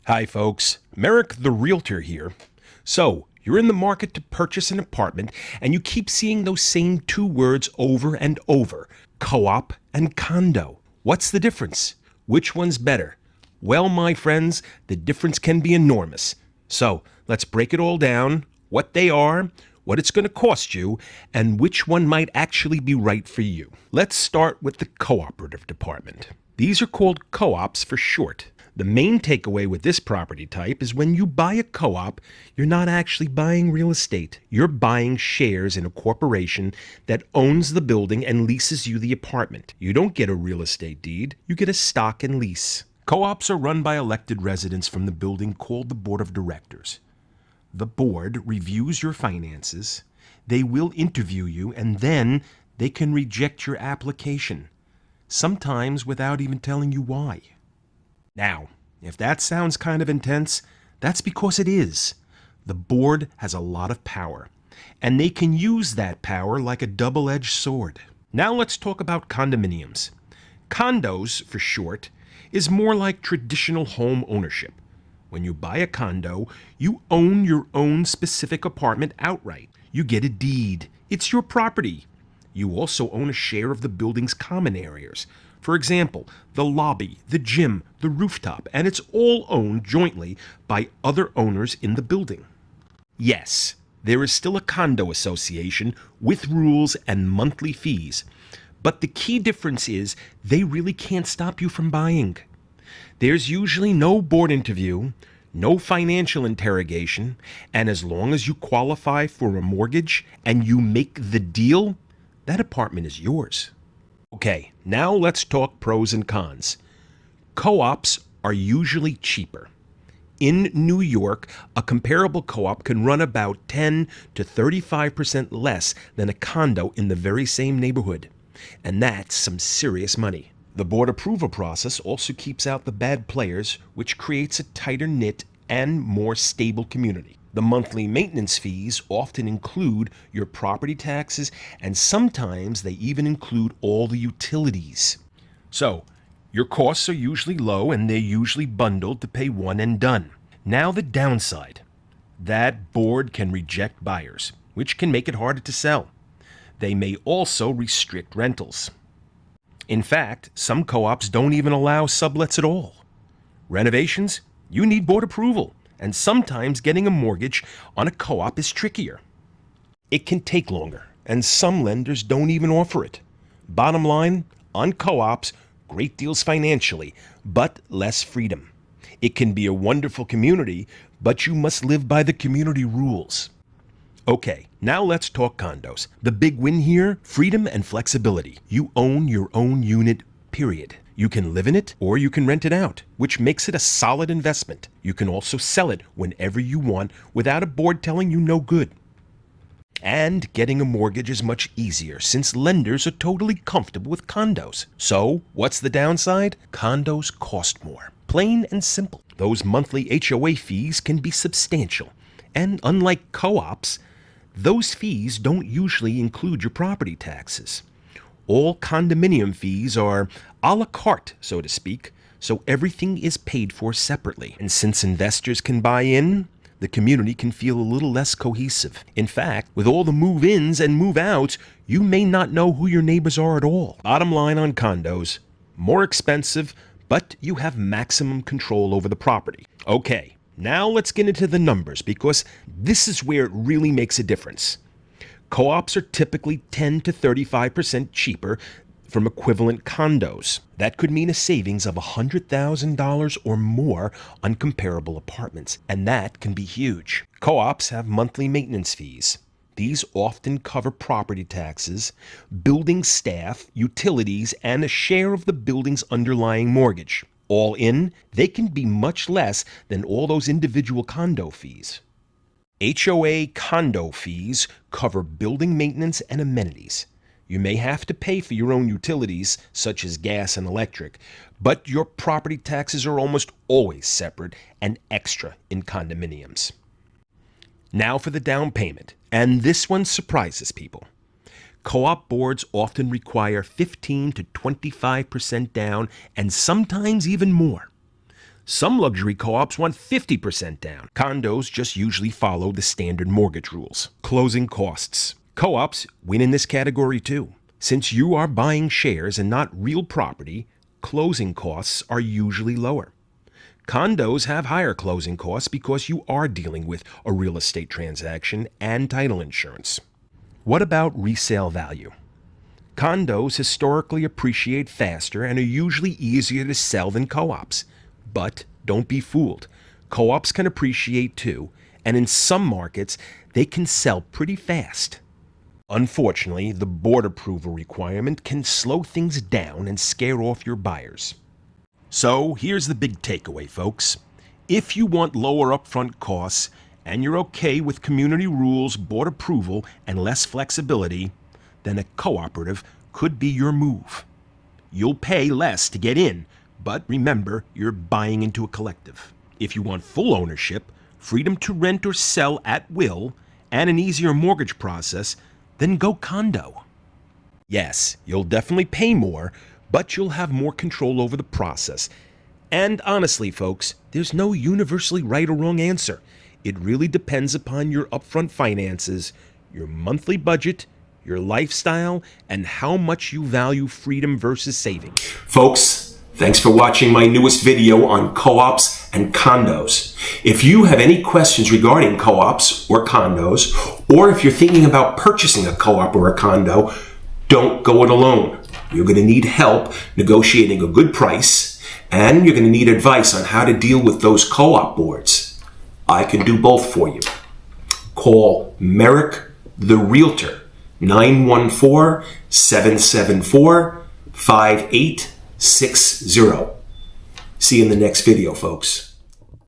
Hi, folks. Merrick the Realtor here. So, you're in the market to purchase an apartment, and you keep seeing those same two words over and over: co-op and condo. What's the difference? Which one's better? Well, my friends, the difference can be enormous. So, let's break it all down: what they are, what it's going to cost you, and which one might actually be right for you. Let's start with the cooperative department. These are called co-ops for short. The main takeaway with this property type is when you buy a co-op, you're not actually buying real estate. You're buying shares in a corporation that owns the building and leases you the apartment. You don't get a real estate deed, you get a stock and lease. Co-ops are run by elected residents from the building called the Board of Directors. The board reviews your finances, they will interview you, and then they can reject your application, sometimes without even telling you why. Now, if that sounds kind of intense, that's because it is. The board has a lot of power, and they can use that power like a double-edged sword. Now let's talk about condominiums. Condos, for short, is more like traditional home ownership. When you buy a condo, you own your own specific apartment outright. You get a deed. It's your property. You also own a share of the building's common areas. For example, the lobby, the gym, the rooftop, and it's all owned jointly by other owners in the building. Yes, there is still a condo association with rules and monthly fees, but the key difference is they really can't stop you from buying. There's usually no board interview, no financial interrogation, and as long as you qualify for a mortgage and you make the deal, that apartment is yours. Okay, now let's talk pros and cons. Co-ops are usually cheaper. In New York, a comparable co-op can run about 10 to 35% less than a condo in the very same neighborhood. And that's some serious money. The board approval process also keeps out the bad players, which creates a tighter knit and more stable community. The monthly maintenance fees often include your property taxes, and sometimes they even include all the utilities. So, your costs are usually low and they're usually bundled to pay one and done. Now the downside. That board can reject buyers, which can make it harder to sell. They may also restrict rentals. In fact, some co-ops don't even allow sublets at all. Renovations? You need board approval. And sometimes getting a mortgage on a co-op is trickier. It can take longer, and some lenders don't even offer it. Bottom line, on co-ops, great deals financially, but less freedom. It can be a wonderful community, but you must live by the community rules. Okay, now let's talk condos. The big win here, freedom and flexibility. You own your own unit, period. You can live in it or you can rent it out, which makes it a solid investment. You can also sell it whenever you want without a board telling you no good. And getting a mortgage is much easier since lenders are totally comfortable with condos. So, what's the downside? Condos cost more. Plain and simple. Those monthly HOA fees can be substantial. And unlike co-ops, those fees don't usually include your property taxes. All condominium fees are a la carte, so to speak, so everything is paid for separately. And since investors can buy in, the community can feel a little less cohesive. In fact, with all the move-ins and move-outs, you may not know who your neighbors are at all. Bottom line on condos, more expensive, but you have maximum control over the property. Okay, now let's get into the numbers because this is where it really makes a difference. Co-ops are typically 10 to 35% cheaper from equivalent condos. That could mean a savings of $100,000 or more on comparable apartments, and that can be huge. Co-ops have monthly maintenance fees. These often cover property taxes, building staff, utilities, and a share of the building's underlying mortgage. All in, they can be much less than all those individual condo fees. HOA condo fees cover building maintenance and amenities. You may have to pay for your own utilities, such as gas and electric, but your property taxes are almost always separate and extra in condominiums. Now for the down payment, and this one surprises people. Co-op boards often require 15 to 25% down and sometimes even more. Some luxury co-ops want 50% down. Condos just usually follow the standard mortgage rules. Closing costs. Co-ops win in this category too. Since you are buying shares and not real property, closing costs are usually lower. Condos have higher closing costs because you are dealing with a real estate transaction and title insurance. What about resale value? Condos historically appreciate faster and are usually easier to sell than co-ops. But don't be fooled. Co-ops can appreciate too, and in some markets, they can sell pretty fast. Unfortunately, the board approval requirement can slow things down and scare off your buyers. So here's the big takeaway, folks. If you want lower upfront costs and you're okay with community rules, board approval, and less flexibility, then a cooperative could be your move. You'll pay less to get in, but remember, you're buying into a collective. If you want full ownership, freedom to rent or sell at will, and an easier mortgage process, then go condo. Yes, you'll definitely pay more, but you'll have more control over the process. And honestly, folks, there's no universally right or wrong answer. It really depends upon your upfront finances, your monthly budget, your lifestyle, and how much you value freedom versus saving. Folks, thanks for watching my newest video on co-ops and condos. If you have any questions regarding co-ops or condos, or if you're thinking about purchasing a co-op or a condo, don't go it alone. You're going to need help negotiating a good price, and you're going to need advice on how to deal with those co-op boards. I can do both for you. Call Merrick the Realtor, 914-774-5860. See you in the next video, folks.